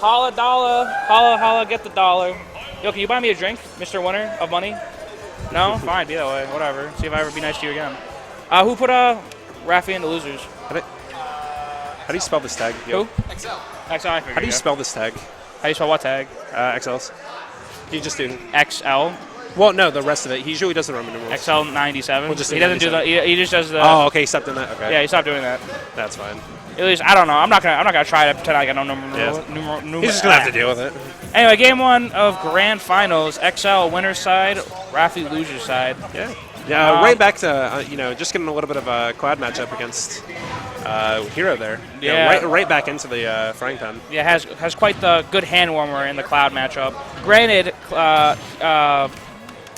Holla dollar, holla holla, get the dollar. Yo, can you buy me a drink, Mr. Winner of money? No? Fine, be that way. Whatever. See if I ever be nice to you again. Who put Raffi into losers? How do you spell this tag? Yo. Who? XL, I figured. How do you spell this tag? How do you spell what tag? XLs. You just do. XL. Well, no, the rest of it. He usually does the Roman numerals. XL-97. We'll just He doesn't do the. He just does the. Oh, okay. He stopped doing that. Okay. Yeah, he stopped doing that. That's fine. At least I don't know. I'm not gonna try to pretend like I don't know. He's just gonna have to deal with it. Anyway, game one of grand finals. XL winner's side, Raffi loser's side. Yeah. Yeah. Right back to just getting a little bit of a quad matchup against Hero there. Yeah. Right back into the frying pan. Yeah, has quite the good hand warmer in the Cloud matchup. Granted,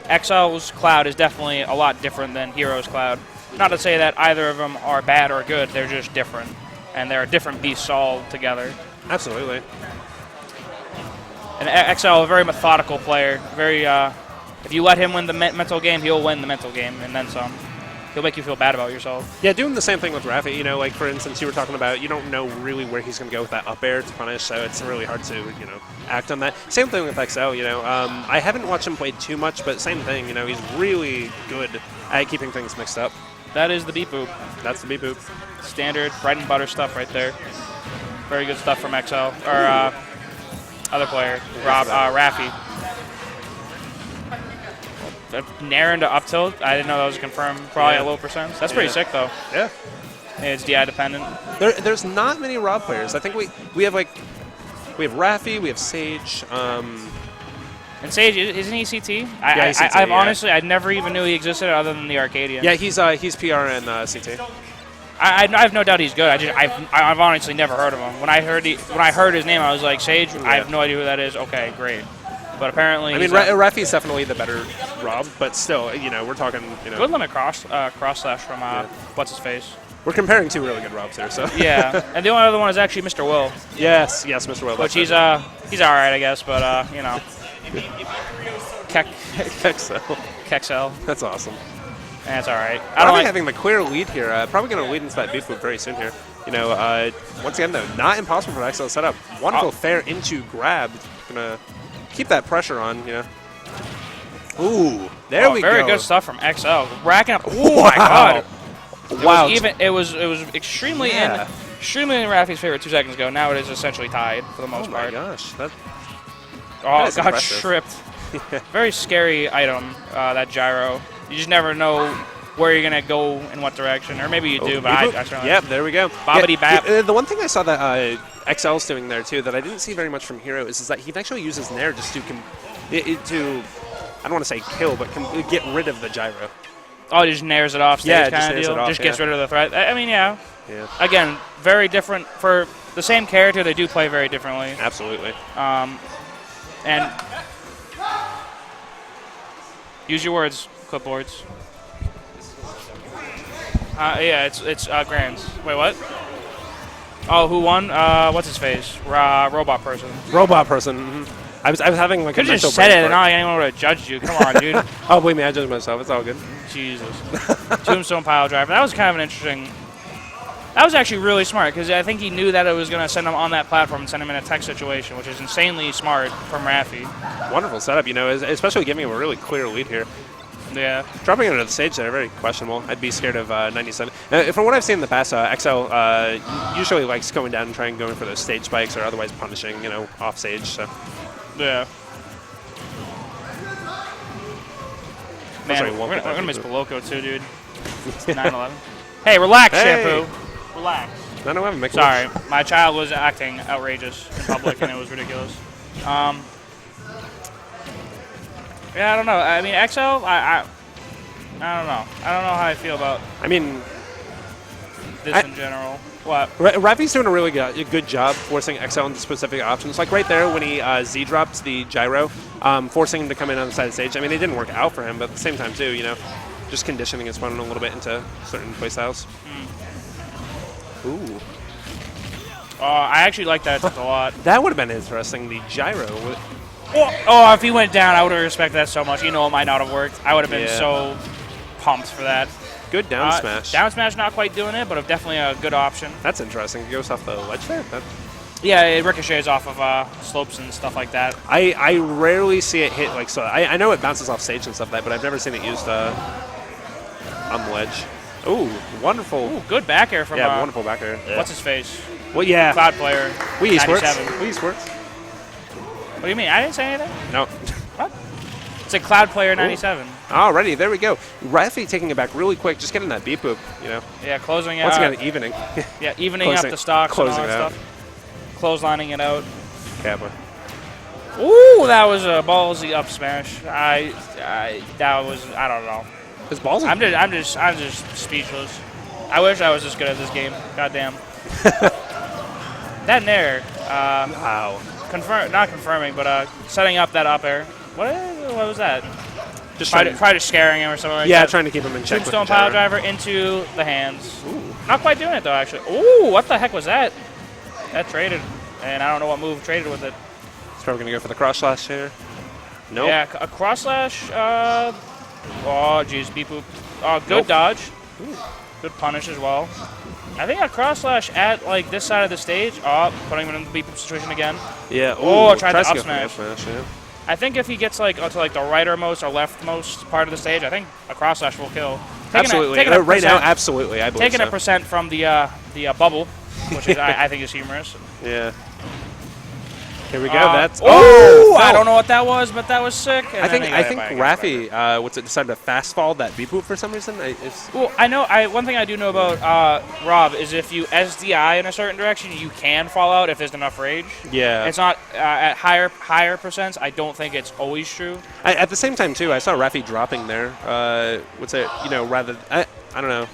XL's Cloud is definitely a lot different than Hero's Cloud. Not to say that either of them are bad or good, they're just different. And they're different beasts all together. Absolutely. And XL, a very methodical player. Very, if you let him win the mental game, he'll win the mental game, and then some. He'll make you feel bad about yourself. Yeah, doing the same thing with Raffi. Like for instance, you were talking about you don't know really where he's going to go with that up air to punish, so it's really hard to act on that. Same thing with XL. I haven't watched him play too much, but same thing. He's really good at keeping things mixed up. That is the beat boop. That's the beat boop. Standard bread and butter stuff right there. Very good stuff from XL or other player, Raffi. Nair into up tilt. I didn't know that was confirmed. Probably a low percent. That's pretty sick though. Yeah. It's DI dependent. There's not many Rob players. I think we have Raffi, we have Sage. And Sage, isn't he CT? Yeah, he's CT, honestly, I never even knew he existed other than the Arcadian. Yeah, he's PR and CT. I have no doubt he's good. I've honestly never heard of him. When I heard his name, I was like, Sage. Yeah. I have no idea who that is. Okay, great. But apparently, Raffi's definitely the better Rob, but still, we're talking. Good limit cross slash from what's his face. We're comparing two really good Robs here, so. Yeah, and the only other one is actually Mr. Will. Yes, Mr. Will. Which he's all right, I guess, but Kexel. That's awesome. That's all right. I don't like having the clear lead here. Probably going to lead into that beat boop very soon here. Once again, though, not impossible for XL setup. Wonderful fair into grab. Going to keep that pressure on, Ooh, there we go. Very good stuff from XL. Racking up. Oh, my God. Wow. It was extremely in Raffi's favor 2 seconds ago. Now it is essentially tied for the most part. Oh, my gosh. That got impressive. tripped. Very scary item, that gyro. You just never know where you're going to go in what direction. Or maybe you do, but I certainly Yep, there we go. Bobbity bap. The one thing I saw that XL's doing there, too, that I didn't see very much from Hero is that he actually uses Nair just to I don't want to say kill, but get rid of the gyro. Oh, he just nairs it off stage yeah, kind of deal? Off, just gets rid of the threat. I mean, yeah. Yeah. Again, very different. For the same character, they do play very differently. Absolutely. And use your words, clipboards. Yeah, it's Grands. Wait, what? Oh, who won? What's his face? Robot person. Robot person. Mm-hmm. I was having like could a mental just said it, break and not like anyone would have judged you. Come on, dude. Oh, believe me, I judged myself. It's all good. Jesus. Tombstone pile driver. That was kind of an interesting. That was actually really smart because I think he knew that it was going to send him on that platform and send him in a tech situation, which is insanely smart from Raffi. Wonderful setup, especially giving him a really clear lead here. Yeah. Dropping it into the stage there, very questionable. I'd be scared of 97. From what I've seen in the past, XL usually likes going down and going for those stage spikes or otherwise punishing, off stage. So. Yeah. Man, we're going to miss Boloco too, dude. 9/11. Hey, relax, Shampoo. Relax. 9/11, make Sorry, my child was acting outrageous in public, and it was ridiculous. Yeah, I don't know. I mean, XL, I don't know. I don't know how I feel about this in general. What? Raffi's doing a really good job forcing XL into specific options. Like right there when he Z-dropped the gyro, forcing him to come in on the side of the stage. I mean, it didn't work out for him, but at the same time, too, just conditioning his opponent a little bit into certain playstyles. Ooh. I actually like that a lot. That would have been interesting, the gyro. Oh, if he went down, I would have respected that so much. It might not have worked. I would have been so pumped for that. Good down smash. Down smash not quite doing it, but definitely a good option. That's interesting. He goes off the ledge there? Yeah, it ricochets off of slopes and stuff like that. I rarely see it hit like so. I know it bounces off stage and stuff like that, but I've never seen it used on the ledge. Ooh, wonderful. Ooh, good back air from wonderful back air. What's his face? Well, yeah. Cloud player. Wii 97. Sports. Wii Sports. What do you mean? I didn't say anything? No. What? It's a Cloud player 97. Alrighty, there we go. Raffi taking it back really quick, just getting that beep boop, you know. Yeah, closing it Once out. again, evening. Yeah, evening up the stocks and all that stuff. Clotheslining it out. Yeah, but. Ooh, that was a ballsy up smash. That was, I don't know. His balls. I'm just speechless. I wish I was as good at this game. Goddamn. That nair. Wow. Not confirming, but setting up that up air. What was that? Just try to scaring him or something like that. Yeah, trying to keep him in check. Tombstone pile driver into the hands. Ooh. Not quite doing it though, actually. Ooh, what the heck was that? That traded, and I don't know what move traded with it. It's probably gonna go for the cross slash here. Nope. Yeah, a cross slash. Oh, jeez, beep boop. Oh, good dodge. Ooh. Good punish as well. I think a cross slash at like this side of the stage. Oh, putting him in the beep boop situation again. Yeah. Ooh, oh, tried to up go smash. Yeah. I think if he gets like to like the rightmost or leftmost part of the stage, I think a cross slash will kill. Absolutely. Right now, absolutely. I believe taking a percent from the bubble, which is I think is humorous. Yeah. Here we go. That's I don't know what that was, but that was sick. I think Raffi decided to fast fall that beep boop for some reason. Well, I know. One thing I do know about Rob is if you SDI in a certain direction, you can fall out if there's enough rage. Yeah. It's not at higher percents. I don't think it's always true. At the same time too, I saw Raffi dropping there. Rather I don't know.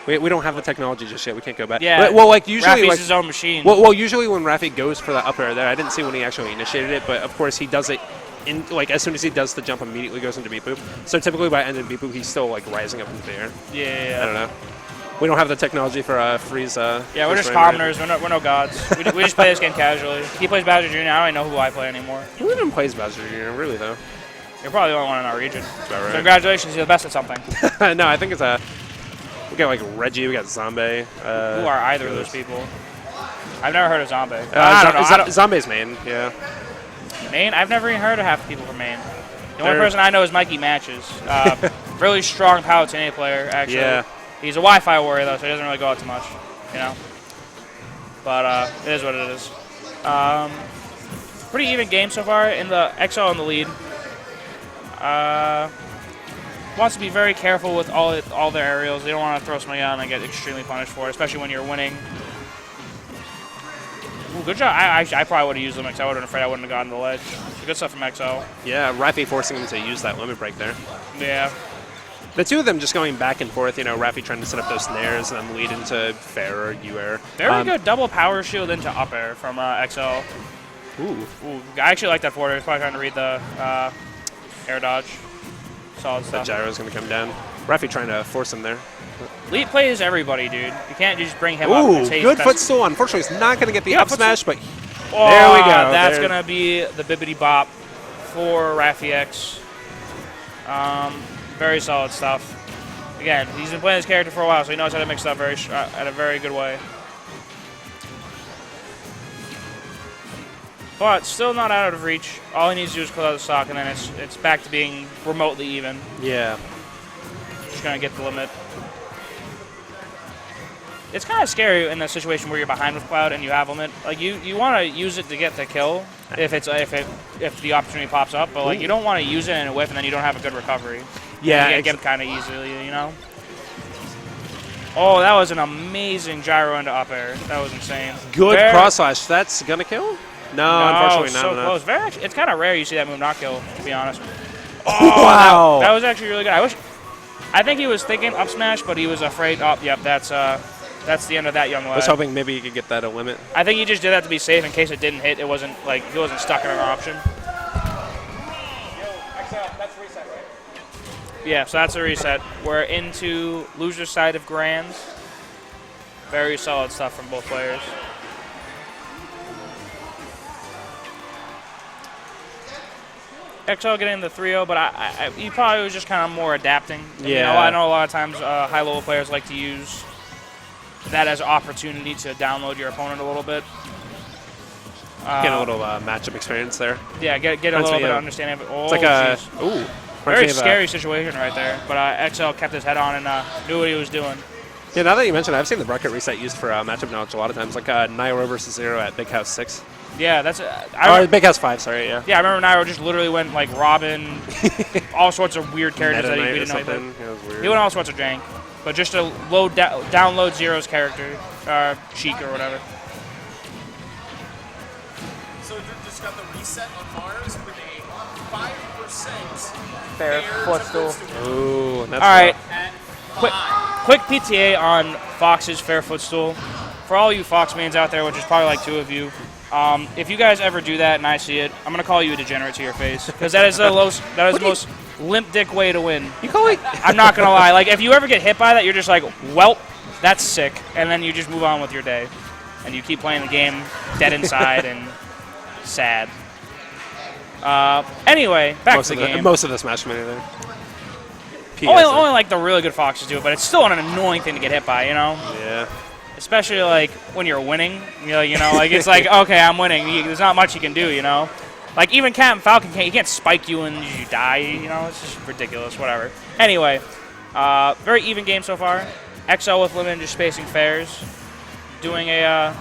We don't have the technology just yet. We can't go back. Yeah. Well, like usually, Raffi's his own machine. Well, usually when Raffi goes for that up air there, I didn't see when he actually initiated it, but of course he does it in like as soon as he does the jump, immediately goes into beep boop. So typically by end of beep boop, he's still like rising up into the air. Yeah. I don't know. We don't have the technology for freeze. Yeah, we're just commoners. We're no gods. we just play this game casually. He plays Bowser Jr. I don't even know who I play anymore. Who even plays Bowser Jr. Really though? You're probably the only one in our region. That's about right. So congratulations, you're the best at something. No, I think it's we got like Reggie, we got Zombie. Who are either of those people? I've never heard of Zombie. I don't know. Zombie's Maine, yeah. Maine? I've never even heard of half the people from Maine. The only person I know is Mikey Matches. Really strong Palutene player, actually. Yeah. He's a Wi-Fi warrior, though, so he doesn't really go out too much, you know. But it is what it is. Pretty even game so far. In the XL in the lead. Wants to be very careful with all their aerials. They don't want to throw something out and get extremely punished for it, especially when you're winning. Ooh, good job. I probably would have used them because I would have been afraid I wouldn't have gotten the ledge. So good stuff from XL. Yeah, Raffi forcing him to use that limit break there. Yeah. The two of them just going back and forth, you know, Raffi trying to set up those snares and then lead into fair or U-air. Very good double power shield into up air from XL. Ooh. I actually like that forward. He's probably trying to read the air dodge. Solid stuff. The gyro's going to come down. Raffi trying to force him there. Elite plays everybody, dude. You can't just bring him up and say good footstool. Unfortunately, he's not going to get the up smash, but oh, there we go. That's going to be the bibbity bop for Raffi-X. Very solid stuff. Again, he's been playing this character for a while, so he knows how to mix it up at a very good way. But still not out of reach. All he needs to do is close out the stock, and then it's back to being remotely even. Yeah. Just going to get the limit. It's kind of scary in the situation where you're behind with Cloud and you have limit. Like you want to use it to get the kill if the opportunity pops up, but like you don't want to use it in a whiff and then you don't have a good recovery. Yeah, you get kind of easily, you know. Oh, that was an amazing gyro into up air. That was insane. Good cross slash. That's gonna kill? No, unfortunately not. So close. It's kind of rare you see that move not kill, to be honest. Oh, wow. That was actually really good. I think he was thinking up smash, but he was afraid. Oh, yep, that's the end of that young lad. I was hoping maybe he could get that a limit. I think he just did that to be safe in case it didn't hit. It wasn't like he wasn't stuck in an option. That's reset, right? Yeah, so that's a reset. We're into loser side of grands. Very solid stuff from both players. XL getting the 3-0, but he probably was just kind of more adapting. Yeah. You know, I know a lot of times high-level players like to use that as an opportunity to download your opponent a little bit. Get a little matchup experience there. Yeah, get a little bit of understanding of it. Oh, it's like a very scary situation right there. But XL kept his head on and knew what he was doing. Yeah, now that you mentioned it, I've seen the bracket reset used for matchup knowledge a lot of times, like Nairo versus Zero at Big House 6. Yeah, that's. Big House 5, sorry, yeah. Yeah, I remember Nairo just literally went like Robin, all sorts of weird characters that we didn't know he played. He went all sorts of jank. But just to download Zero's character, Cheek or whatever. So Drew just got the reset on Mars with a 5% fair footstool. Ooh, that's all right. Quick PTA on Fox's fair footstool. For all you Fox mains out there, which is probably like 2 of you, if you guys ever do that and I see it, I'm gonna call you a degenerate to your face because that is the most limp dick way to win. You call it? I'm not gonna lie. Like if you ever get hit by that, you're just like, well, that's sick, and then you just move on with your day, and you keep playing the game dead inside and sad. Anyway, back to the game. Most of the Smash Community there. Only like the really good Foxes do it, but it's still an annoying thing to get hit by, you know? Yeah. Especially like when you're winning, you know, like it's like, okay, I'm winning. There's not much you can do, you know? Like even Captain Falcon can't spike you and you die, you know? It's just ridiculous, whatever. Anyway, very even game so far. XL with Lemon just spacing fairs. Doing a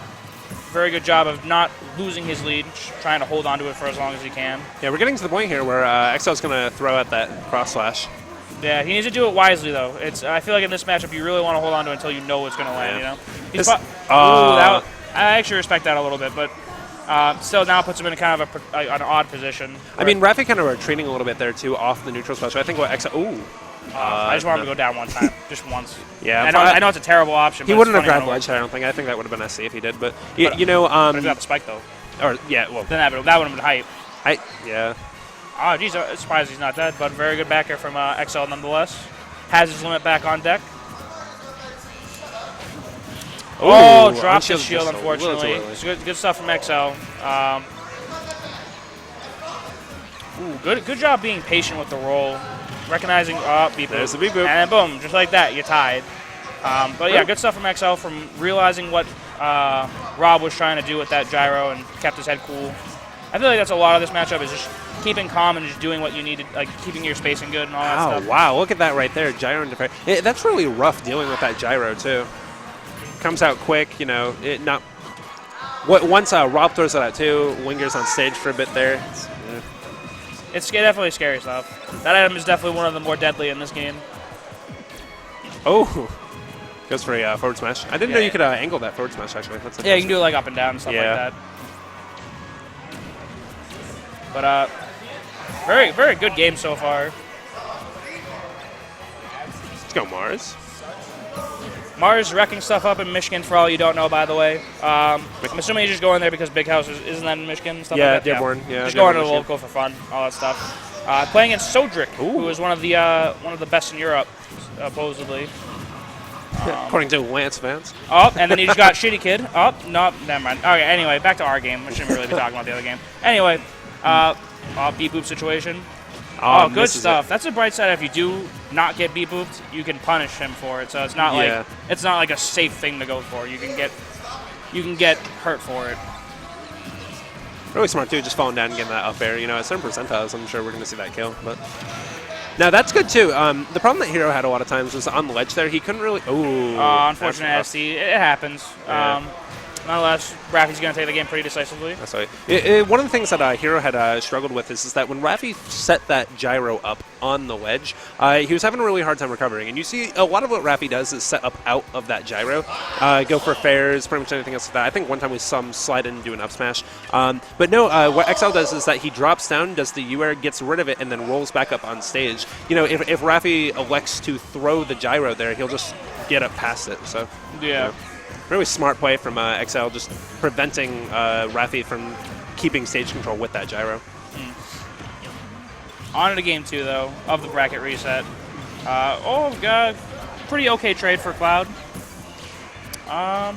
very good job of not losing his lead, trying to hold on to it for as long as he can. Yeah, we're getting to the point here where XL's going to throw out that cross slash. Yeah, he needs to do it wisely, though. I feel like in this matchup, you really want to hold on to it until you know it's going to land, you know? I actually respect that a little bit, but still now puts him in kind of an odd position. I mean, Raffi kind of retreating a little bit there, too, off the neutral special. I think what XL... Ooh. I just want him to go down one time, just once. Yeah, I know it's a terrible option. He but wouldn't have grabbed ledge. I don't think. I think that would have been SC if he did. But you know, but if he got the spike though. Or yeah, well, then that would have been hype. Yeah. Oh, geez, I'm surprised he's not dead. But very good back air from XL nonetheless. Has his limit back on deck. Oh, dropped his shield unfortunately. It's good stuff from XL. Good job being patient with the roll. Recognizing, beep boop. There's the beep boop. And then boom, just like that, you tied. But yeah, good stuff from XL from realizing what Rob was trying to do with that gyro and kept his head cool. I feel like that's a lot of this matchup is just keeping calm and just doing what you need to, like keeping your spacing good and all that stuff. Wow, look at that right there, gyro and defense. That's really rough dealing with that gyro too. Comes out quick, you know. Once Rob throws it out too, lingers on stage for a bit there. It's definitely scary stuff. That item is definitely one of the more deadly in this game. Oh, goes for a forward smash. I didn't know you could angle that forward smash, actually. That's yeah, you can do it like up and down and stuff like that. But very, very good game so far. Let's go, Mars. Mars wrecking stuff up in Michigan, for all you don't know, by the way. I'm assuming he's just going there because Big House isn't that in Michigan and stuff like that? Dearborn. Yeah, just going to the local for fun, all that stuff. Playing against Sodric, who is one of the best in Europe, supposedly. According to Lance Vance. Oh, and then he just got Shitty Kid. Oh, no, never mind. Okay, anyway, back to our game. We shouldn't really be talking about the other game. Anyway, beep boop situation. Oh, good stuff. That's a bright side. If you do not get beep booped, you can punish him for it. So it's not like a safe thing to go for. You can get hurt for it. Really smart too, just falling down and getting that up air. You know, at certain percentiles, I'm sure we're going to see that kill. But now that's good too. The problem that Hero had a lot of times was on the ledge there. He couldn't really. Unfortunate SC. It happens. Yeah. Nonetheless, Raffi's going to take the game pretty decisively. That's right. One of the things that Hero had struggled with is that when Raffi set that gyro up on the ledge, he was having a really hard time recovering. And you see a lot of what Raffi does is set up out of that gyro, go for fairs, pretty much anything else like that. I think one time we saw him slide in and do an up smash. But no, what XL does is that he drops down, does the U-air, gets rid of it, and then rolls back up on stage. You know, if Raffi elects to throw the gyro there, he'll just get up past it. So yeah. Really smart play from XL, just preventing Raffi from keeping stage control with that gyro. On to game 2, though, of the bracket reset. God, pretty okay trade for Cloud.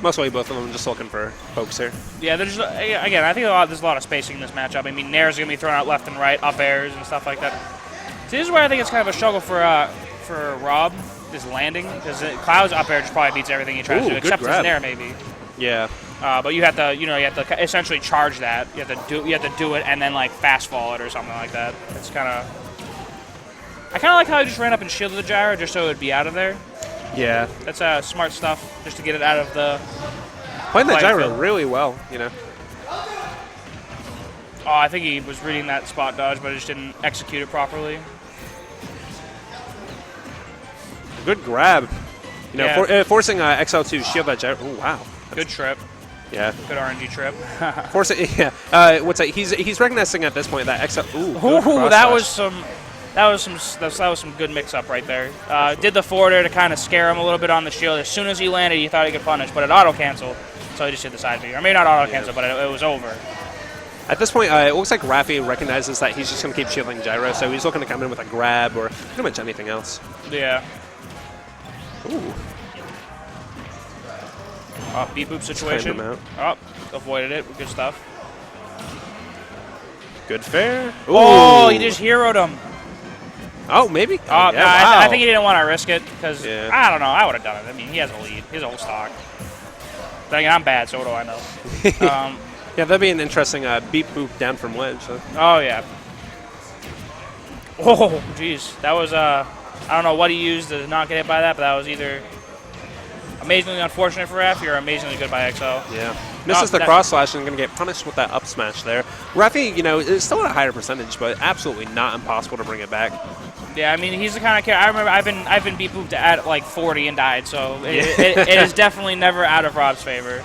Mostly both of them just looking for pokes here. Yeah, there's again, I think there's a lot of spacing in this matchup. I mean, Nair's going to be thrown out left and right, up airs and stuff like that. See, this is where I think it's kind of a struggle for Rob. Is landing because Cloud's up air just probably beats everything he tries to do, except his Nair maybe. Yeah. But you have to, you have to essentially charge that. You have to do it and then like fast fall it or something like that. It's kind of. I kind of like how he just ran up and shielded the gyro just so it would be out of there. Yeah. That's smart stuff, just to get it out of the. Playing that gyro field. really well, Oh, I think he was reading that spot dodge, but just didn't execute it properly. Good grab. Yeah. Forcing XL to shield that gyro. Oh, wow. Good trip. Yeah. Good RNG trip. Forcing, yeah. What's that? He's recognizing at this point that XL. Ooh, that was some good mix-up right there. Did the forwarder to kind of scare him a little bit on the shield. As soon as he landed, he thought he could punish, but it auto-canceled. So he just did the side B. Or maybe not auto-cancel, but it was over. At this point, it looks like Raffi recognizes that he's just going to keep shielding gyro, so he's looking to come in with a grab or pretty much anything else. Yeah. Ooh. Beat boop situation. Oh, avoided it. Good stuff. Good fair. Ooh. Oh, he just heroed him. Oh, maybe? Wow. I think he didn't want to risk it because, yeah. I don't know, I would have done it. I mean, he has a lead. He has a whole stock. But again, I'm bad, so what do I know? Yeah, that'd be an interesting beat boop down from ledge. So. Oh, yeah. Oh, jeez. That was, I don't know what he used to not get hit by that, but that was either amazingly unfortunate for Raffi or amazingly good by XL. Yeah. Misses the cross slash and going to get punished with that up smash there. Raffi, is still at a higher percentage, but absolutely not impossible to bring it back. Yeah, I mean, he's the kind of character. I remember I've been beat booped at like 40 and died, so it is definitely never out of Rob's favor.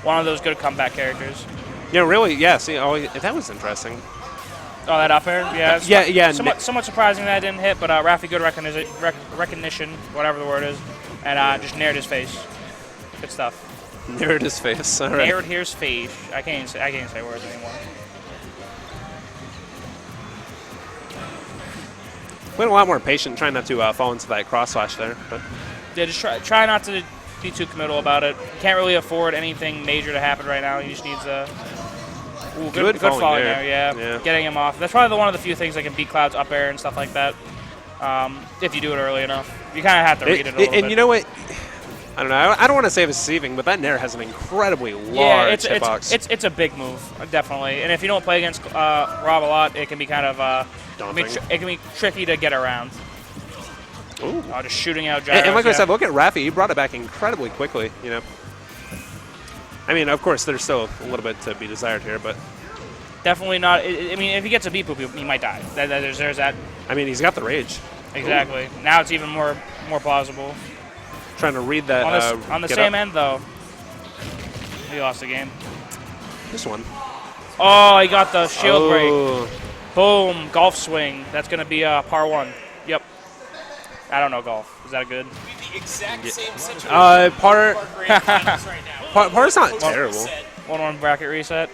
One of those good comeback characters. Yeah, really. Yeah. See, that was interesting. Oh, that up air? Yeah. Yeah. Somewhat surprising that didn't hit, but Raffi good recognition, whatever the word is, and just nared his face. Good stuff. Nared his face. All right. Nared his face. I can't even say words anymore. Been a lot more patient, trying not to fall into that cross slash there. But Yeah, just try not to be too committal about it. You can't really afford anything major to happen right now. He just needs a good falling there. Yeah. Getting him off. That's probably one of the few things that can beat Cloud's up air and stuff like that. If you do it early enough, you kind of have to read it a little bit. And you know what? I don't know. I don't want to say it's deceiving, but that Nair has an incredibly large hitbox. It's a big move, definitely. And if you don't play against Rob a lot, it can be kind of it can be tricky to get around. Ooh. Just shooting out gyros. And like I said, look at Raffi. He brought it back incredibly quickly. I mean, of course, there's still a little bit to be desired here, but definitely not. I mean, if he gets a beat boop, he might die. There's that. I mean, he's got the rage. Exactly. Ooh. Now it's even more plausible. Trying to read that. On the same end, though, he lost the game. This one. Oh, he got the shield break. Boom, golf swing. That's going to be par 1. Yep. I don't know golf. Is that good? The exact same situation. Par's not terrible. 1-1 bracket reset.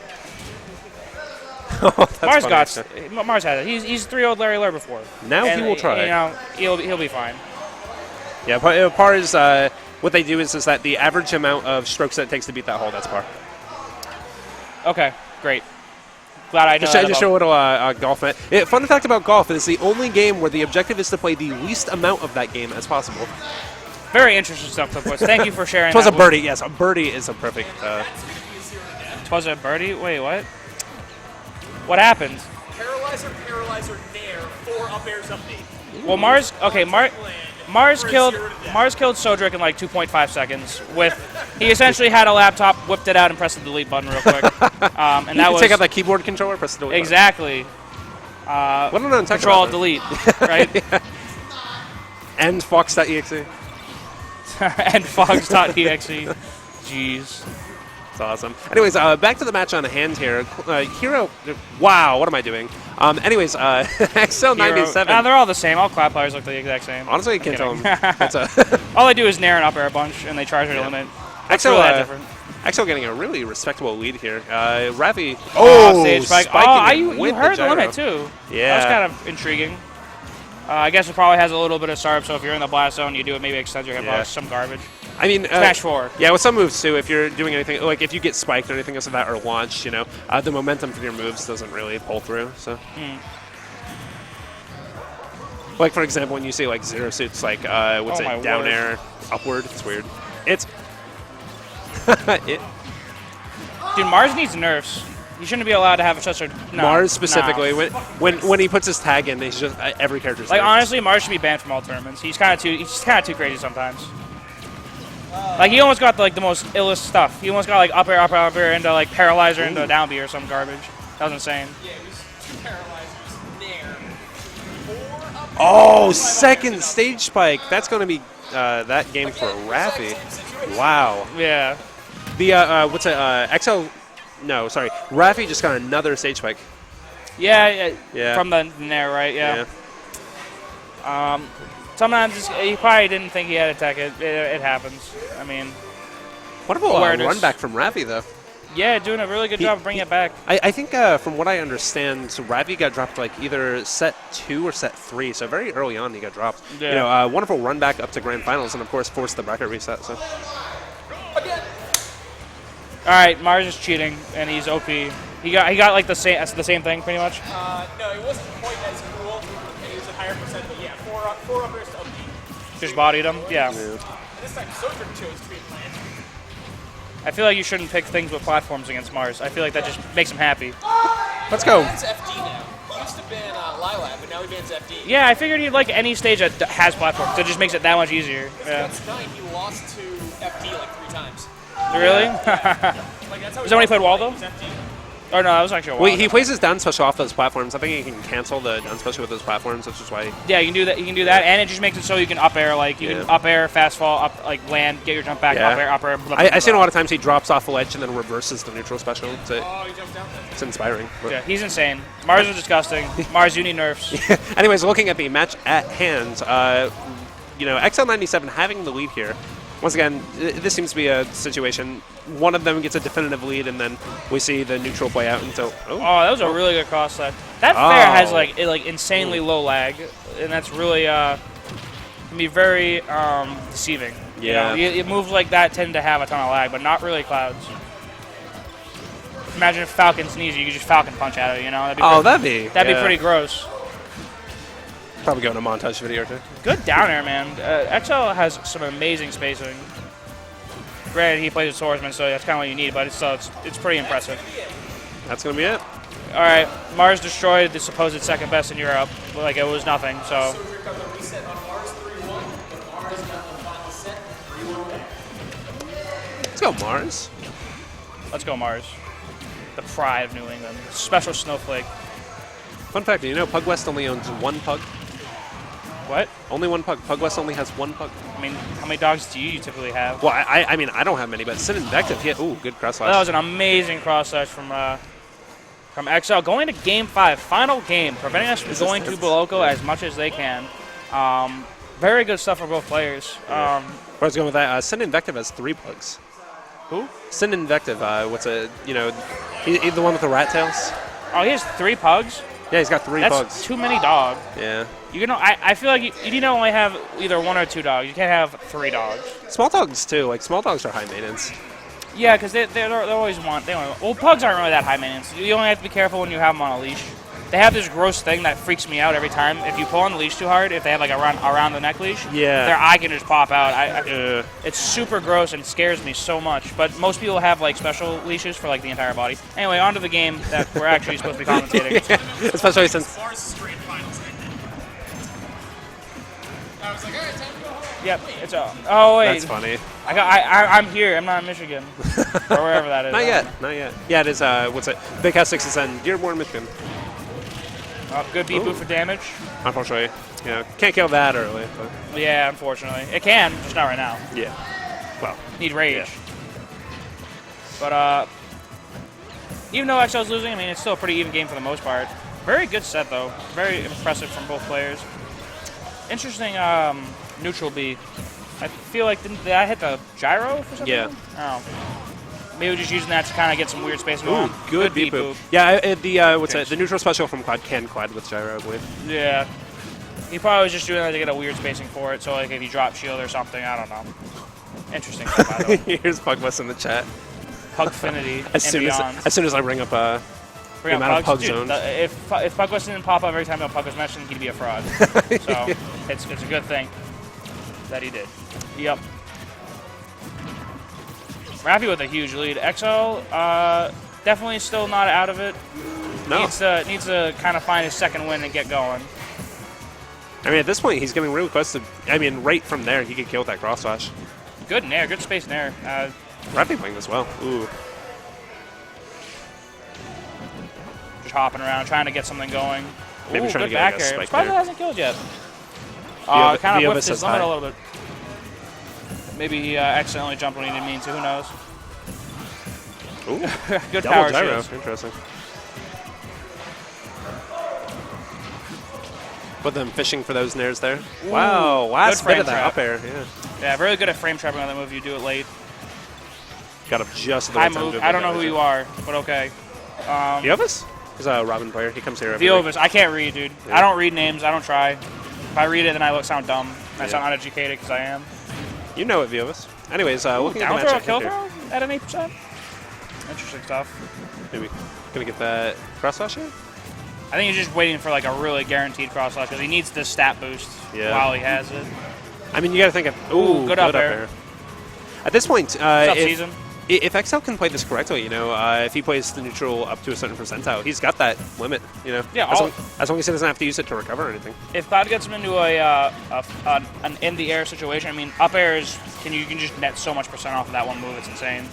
Mars Mars had it. He's 3-0 Larry Lur before. Now he will try. He'll be fine. Yeah, par is what they do is that the average amount of strokes that it takes to beat that hole, that's par. Okay, great. Glad I know that. Just show a little golf. Fun fact about golf is the only game where the objective is to play the least amount of that game as possible. Very interesting stuff, Clipboards. Thank you for sharing. It was a birdie. Yes, a birdie is a perfect. Was it a birdie? Wait, what? What happened? Paralyzer, nair, 4 up airs up B. Well, Mars killed Sodric in like 2.5 seconds. He essentially had a laptop, whipped it out, and pressed the delete button real quick. And that was take out that keyboard controller, press the delete exactly. What an Control delete, right? Yeah. And Fox.exe. And Fox.exe. Jeez. That's awesome. Anyways, back to the match on hand here. Hero. Wow, what am I doing? Anyways, XL-97. They're all the same. All Cloud players look the exact same. Honestly, you can't tell them. All they do is nair and up air a bunch, and they charge their limit. That's really that different. XL getting a really respectable lead here. Raffi. Stage spike. You heard the limit, too. Yeah. That was kind of intriguing. I guess it probably has a little bit of syrup, so if you're in the blast zone, you do it, maybe extend your hitbox, some garbage. I mean, Smash 4. Yeah, with some moves too, if you're doing anything, like if you get spiked or anything else like that, or launched, the momentum for your moves doesn't really pull through. So, like for example, when you see like zero suits, like down air, upward, it's weird. It's Dude, Mars needs nerfs. He shouldn't be allowed to have such a... No, Mars specifically, no. when he puts his tag in, he's just every character's Like, nerfed. honestly, Mars should be banned from all tournaments. He's kind of too crazy sometimes. Like, he almost got, like, the most illest stuff. He almost got, like, up air, into, like, paralyzer, into down B or some garbage. That was insane. Yeah, it was 2 paralyzers, nair, 4 up Oh, second stage spike. That's going to be that game for Raffi. Wow. Yeah. The, what's it, XL... No, sorry. Raffi just got another stage spike. Yeah. Yeah. From the Nair, right? Yeah. Sometimes he probably didn't think he had to tech it. It happens. I mean... Wonderful awareness. run back from Raffi, though. Yeah, doing a really good job of bringing it back. I think from what I understand, so Raffi got dropped like either set 2 or set 3, so very early on he got dropped. Yeah. You know, wonderful run back up to grand finals, and of course forced the bracket reset. So. All right, Mars is cheating, and he's OP. He got like the same thing pretty much. No, it wasn't quite as cool, and he was at higher percent, but yeah, 4 uppers to OP. Just bodied him. Yeah. And this time, Sojourn chose to be plant. I feel like you shouldn't pick things with platforms against Mars. I feel like that just makes him happy. Let's go. It's FD now. He used to ban Lilac, but now he bans FD. Yeah, I figured he'd like any stage that has platforms. It just makes it that much easier. Yeah. That's 9, he lost to FD like 3 times. Really? Like, that's how Was that when he played Waldo? He was FD. Oh no, that was actually a while Well, he ago. plays his down special off those platforms. I think he can cancel the down special with those platforms, which is why. Yeah, you can do that. You can do that, and it just makes it so you can up air, like you can up air, fast fall, up like land, get your jump back, Yeah. up air. Blah, blah, I've seen a blah. lot of times he drops off the ledge and then reverses the neutral special. So Oh, he jumped down there. it's inspiring. But Yeah, he's insane. Mars is disgusting. Mars, you need nerfs. anyways, looking at the match at hand, you know, XL-97 having the lead here. Once again, this seems to be a situation. One of them gets a definitive lead, and then we see the neutral play out until. Oh, that was a really good cross slash. That fair has like insanely low lag, and that's really can be very deceiving. Yeah. You know, moves like that tend to have a ton of lag, but not really Clouds. Imagine if Falcon sneezes, you could just Falcon punch at it. You know? That'd be that'd be pretty gross. Probably go in a montage video or two. Good down air, man. XL has some amazing spacing. Granted, he plays a swordsman, so that's kind of what you need, but it's pretty impressive. That's gonna be it. All right, Mars destroyed the supposed second best in Europe, like it was nothing. So Sojourn got the reset on Mars 3-1, but Mars got the final set 3-1. Let's go, Mars. let's go Mars. The pride of New England. Special snowflake. Fun fact: do you know Pug West only owns 1 pug? What? Only 1 pug. Pug West only has 1 pug. I mean, how many dogs do you typically have? Well, I mean, I don't have many, but Sin Invective, yeah. Ooh, good cross slash. That was an amazing cross slash from XL. Going to Game 5, final game, preventing us from going to Boloko as much as they can. Very good stuff for both players. Where I was going with that, Sin Invective has 3 pugs. Who? Sin Invective, what's a, you know, he's the one with the rat tails? Oh, he has 3 pugs? Yeah, he's got 3 That's pugs. too many dogs. Yeah. You can. I feel like you need to only have either 1 or 2 dogs. You can't have 3 dogs. Small dogs, too. Like, small dogs are high maintenance. Yeah, because they always want. Well, pugs aren't really that high maintenance. You only have to be careful when you have them on a leash. They have this gross thing that freaks me out every time. If you pull on the leash too hard, if they have like around the neck leash, Yeah. their eye can just pop out. It's super gross and scares me so much. But most people have like special leashes for like the entire body. Anyway, on to the game that we're actually supposed to be commentating. Yeah, especially since. Mars is straight finals. I was like, all right, time to go home. Yep, it's oh wait, That's funny. I'm here. I'm not in Michigan or wherever that is. Not yet. Not yet. Yeah, it is, what's it? Big House 6 Dearborn, Michigan. Good beat boot for damage. Unfortunately, you know, can't kill that early. But Yeah, unfortunately, it can, just not right now. yeah. Well, Need rage. Yeah. But even though XL's losing, I mean, it's still a pretty even game for the most part. Very good set, though. Very impressive from both players. Interesting neutral B. I feel like, did I hit the gyro for something? Yeah. Oh. Maybe we're just using that to kind of get some weird space going. ooh, good beat boop. Yeah, the what's it? The neutral special from Cloud can quad with gyro, I believe. Yeah. He probably was just doing that to get a weird spacing for it, so like if you drop shield or something, I don't know. Interesting stuff, by the way. Here's Pugwest in the chat. Pugfinity As and soon beyond. as soon as I bring up the Bring amount out of pug Dude, zones. If Pugwest didn't pop up every time Pug was mentioned, he'd be a fraud. So it's a good thing that he did. Yep. Raffi with a huge lead. XL, definitely still not out of it. No. Needs to kind of find his second win and get going. I mean, at this point, he's getting really close to. I mean, right from there, he could kill with that cross slash. Good nair, good space nair. Raffi playing this well. Ooh. Just hopping around, trying to get something going. Maybe Ooh, trying to good get back like, a air. spike Surprised there. it hasn't killed yet. Viovis Kind of whipped his is limit high. a little bit. Maybe he accidentally jumped when he didn't mean to. Who knows? Ooh. Good Double power gyro. shields. Interesting. Put them fishing for those nairs there. Ooh, Wow, last good bit frame of that trap. up air. Yeah. Yeah, really good at frame trapping on that move. You do it late. Got up just at the High right time. move. to I don't know avoid who that. you are, but okay. Viovis? He's a Robin player. He comes here every week. Viovis. I can't read, dude. Yeah. I don't read names. I don't try. If I read it, then I sound dumb. I sound uneducated because I am. You know it, Viovis. Anyways, looking at Down the throw, match kill here. throw at an 8%. Interesting stuff. Maybe gonna get that cross slash here? I think he's just waiting for like a really guaranteed cross slash because he needs the stat boost while he has it. I mean, you got to think of good up air. At this point, Up season. if XL can play this correctly, you know, if he plays the neutral up to a certain percentile, he's got that limit, you know. Yeah, as long as he doesn't have to use it to recover or anything. If Cloud gets him into an in the air situation, I mean, up air is you can just net so much percent off of that one move. It's insane.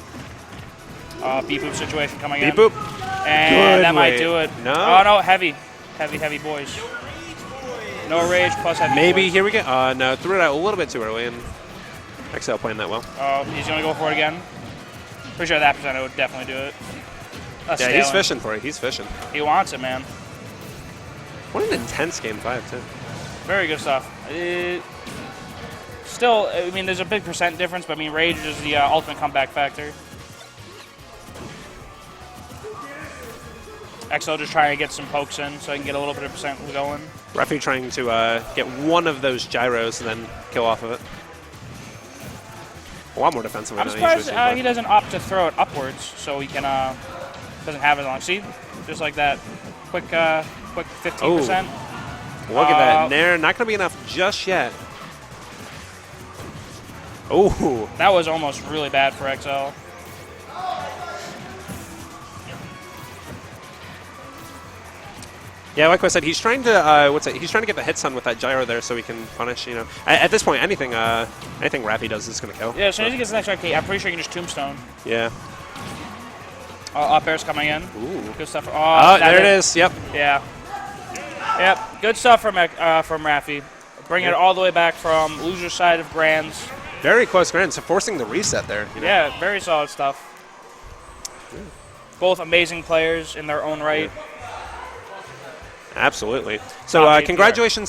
Beep boop situation coming in. Beep boop. And Good that might weight. do it. No. Oh no, heavy boys. No rage plus heavy. Maybe boys. here we go. No, threw it out a little bit too early, and XL playing that well. He's gonna go for it again. Pretty sure that percent would definitely do it. That's Yeah, he's Stalin. fishing for it. He's fishing. He wants it, man. What an intense game 5 too. Very good stuff. Still, I mean, there's a big percent difference, but I mean, rage is the ultimate comeback factor. XL just trying to get some pokes in so I can get a little bit of percent going. Raffi trying to get one of those gyros and then kill off of it. A lot more defensive. I'm than I usually surprised see, he doesn't opt to throw it upwards so he can doesn't have it long. See, just like that, quick 15%. Look at that nair. Not going to be enough just yet. Oh, That was almost really bad for XL. yeah. Like I said, he's trying to He's trying to get the hits on with that gyro there, so he can punish. You know, at this point, anything Raffi does is going to kill. Yeah, as soon as he gets the next arcade, I'm pretty sure he can just tombstone. Yeah. Up air's coming in. Ooh. Good stuff. Oh, there it is. Yep. Yeah. Yep. Good stuff from Raffi. Bringing it all the way back from loser side of Grands. Very close grand. So forcing the reset there. You know? Yeah, very solid stuff. Both amazing players in their own right. Absolutely. So Top APR. congratulations